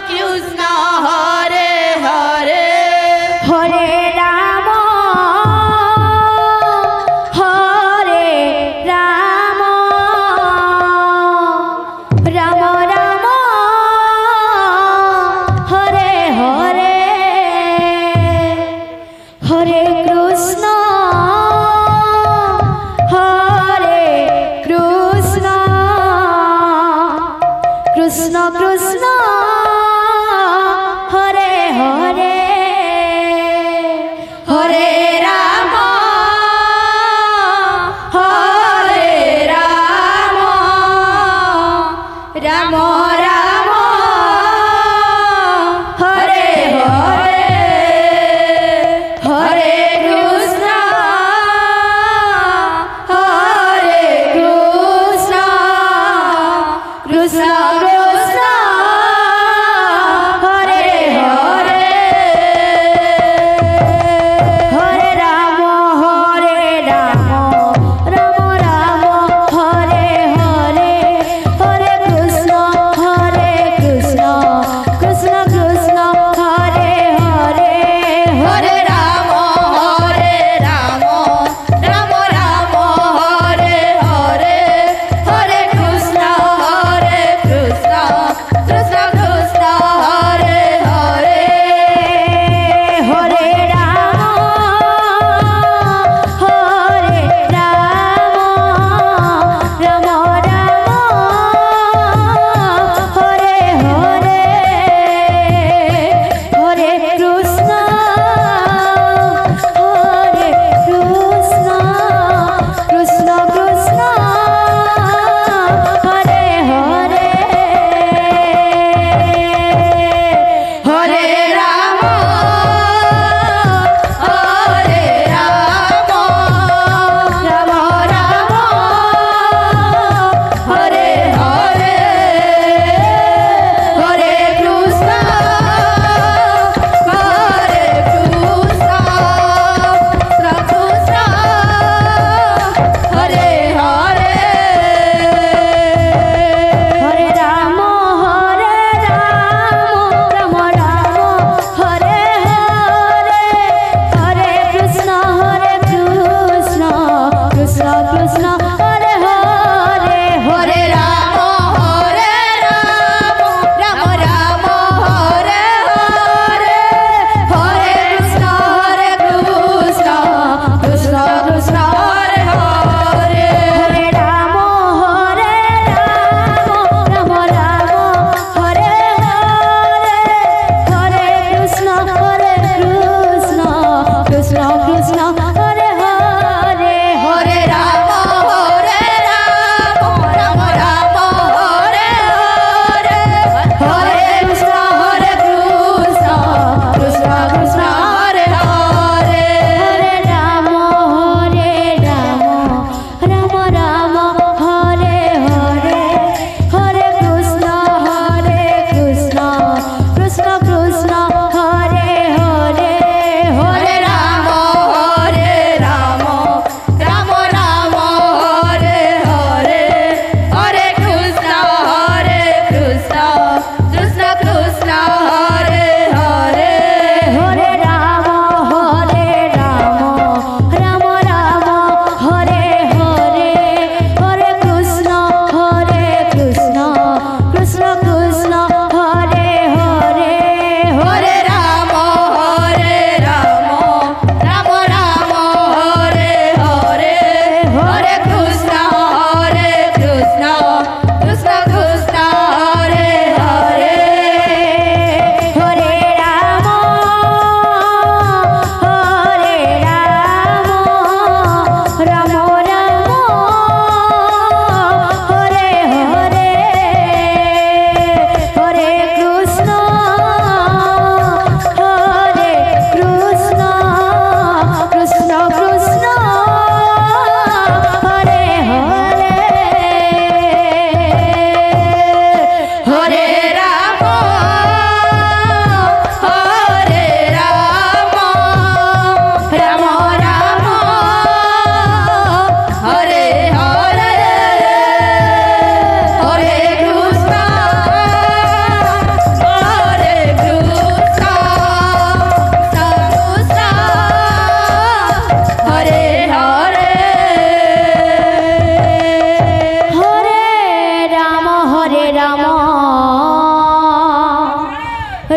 Krishna Hare Hare Hare Ram Ram Ram Hare Hare Hare Krishna Krishna Krishna Hare Hare Hare Ram Ram Ram Hare Hare Hare Krishna Krishna Krishna Hare Hare Hare Ram Ram Ram Hare Hare Hare Krishna Krishna Krishna Hare Hare Hare Ram Ram Ram Hare Hare Hare Krishna Krishna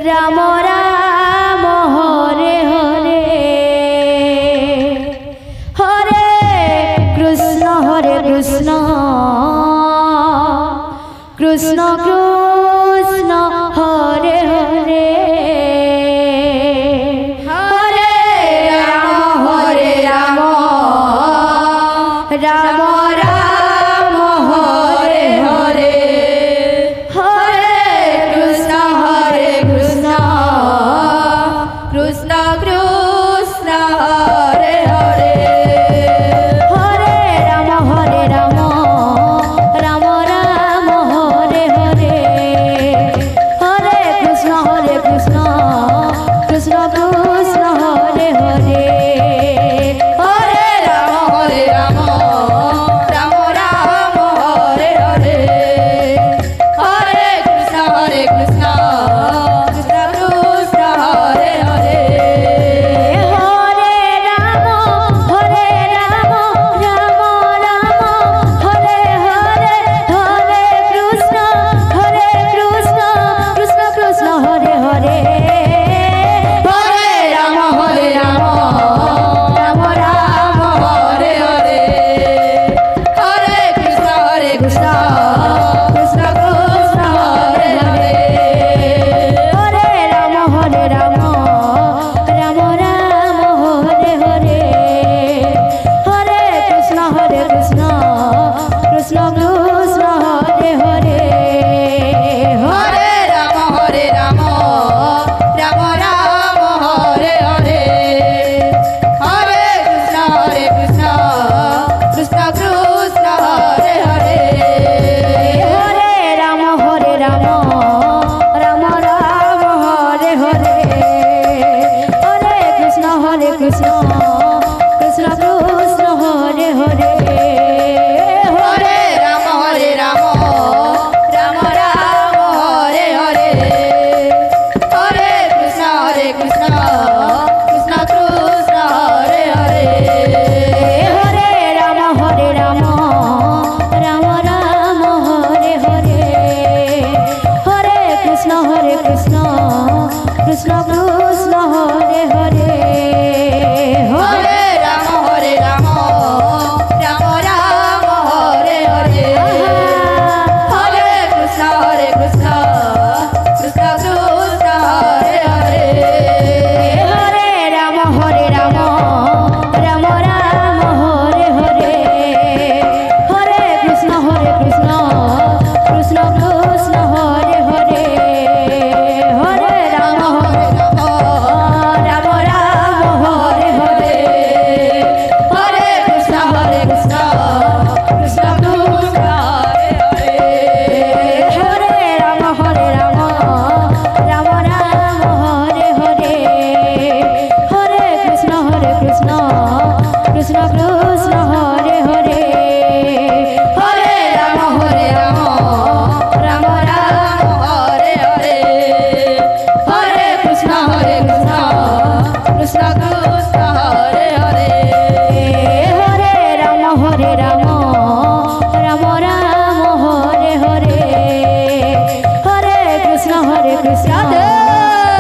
Ram Ram Hare Hare Hare Krishna Krishna Krishna Hare Hare Hare Ram Ram Ram Hare Hare Hare Krishna Krishna Krishna Hare Hare Hare Ram Ram Ram Hare Hare Hare Krishna Krishna Krishna Krishna Hare Hare Hare Ram Ram Ram Hare Hare Hare Krishna Krishna Krishna Krishna Hare Hare Hare Ram Ram Ram Hare Hare Hare Krishna Krishna Krishna Hare Hare Hare Ram Ram Ram Hare Hare Hare Krishna Krishna Krishna Krishna Hare Hare Hare Ram Ram Ram Hare Hare Hare Krishna Krishna Krishna Krishna Hare Hare Hare Ram Ram Ram Hare Hare Hare Krishna Krishna Krishna Krishna Hare Hare Hare Ram Ram Ram Hare Hare Hare Krishna Krishna Krishna Krishna Hare Hare Hare Ram Ram Ram Hare Hare Hare Krishna Krishna Krishna Krishna Hare Hare Hare Ram Ram Ram Hare Hare Hare Krishna Krishna Krishna Krishna Hare Hare Hare Ram Ram Ram Hare Hare Hare Krishna Krishna Krishna Krishna Hare Hare Hare Ram Ram Ram Hare Hare Hare Krishna Krishna Krishna Krishna Hare Hare Hare Ram Ram Ram Hare Hare Hare Krishna Krishna Krishna Krishna Hare Hare Hare Ram Ram Hare Hare Hare Krishna Krishna Krishna Krishna Hare Hare Hare Ram Ram Ram Hare Hare Hare Krishna Krishna Krishna Krishna Hare Hare Hare Ram Ram Hare Hare Hare Krishna Krishna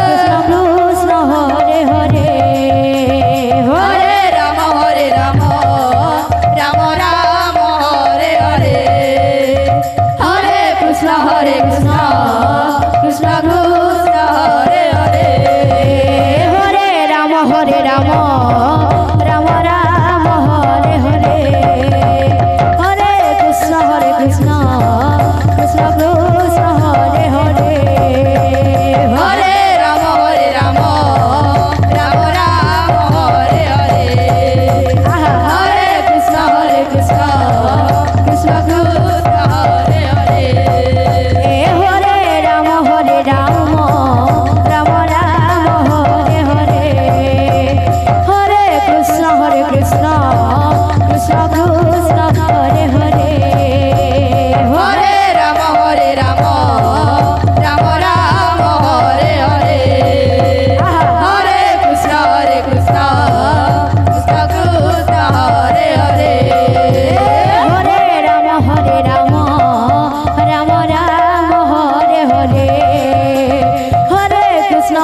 Krishna Krishna Hare Hare Hare Ram Ram Ram Hare Hare Hare Krishna Krishna Krishna Krishna Hare Hare Hare Ram Ram Hare Hare Hare Krishna Krishna Krishna Krishna Hare Hare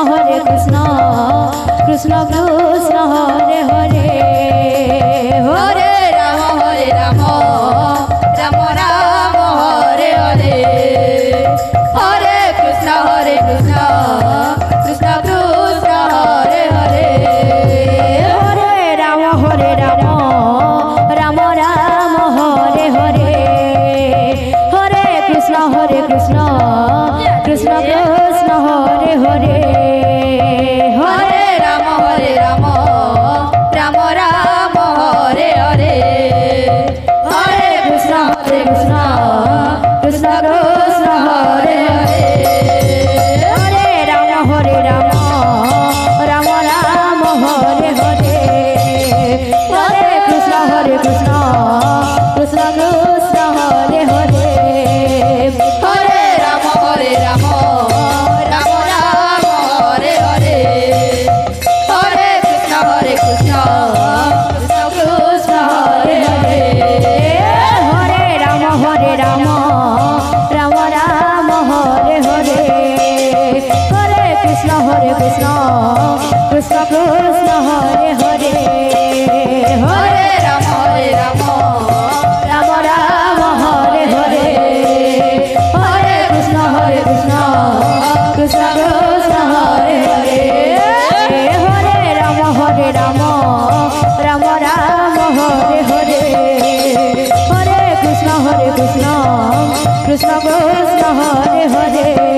Hare Krishna Krishna Krishna Hare Hare Hare Ram Ram Ram Hare Hare Hare Krishna Krishna Krishna Hare Hare Hare Ram Ram Ram Ram Hare Hare Hare Krishna Krishna Krishna Krishna Hare Hare Hare Ram Ram Ram Hare Hare Hare Krishna Krishna Krishna Krishna Hare Hare Hare Ram Ram Ram Ram Hare Hare Hare Krishna Krishna Krishna Krishna Hare Hare Hare Ram Ram Ram Hare Hare Hare Krishna Krishna Krishna Krishna Hare Hare Hare Ram Ram Ram Ram Hare Hare Hare Krishna Krishna Krishna Krishna Hare Hare Hare Ram Ram Ram Ram Hare Hare Hare Krishna Krishna Krishna Krishna Hare Hare Hare Ram Ram Ram Ram Hare Hare Hare Krishna Krishna Krishna Krishna Hare Hare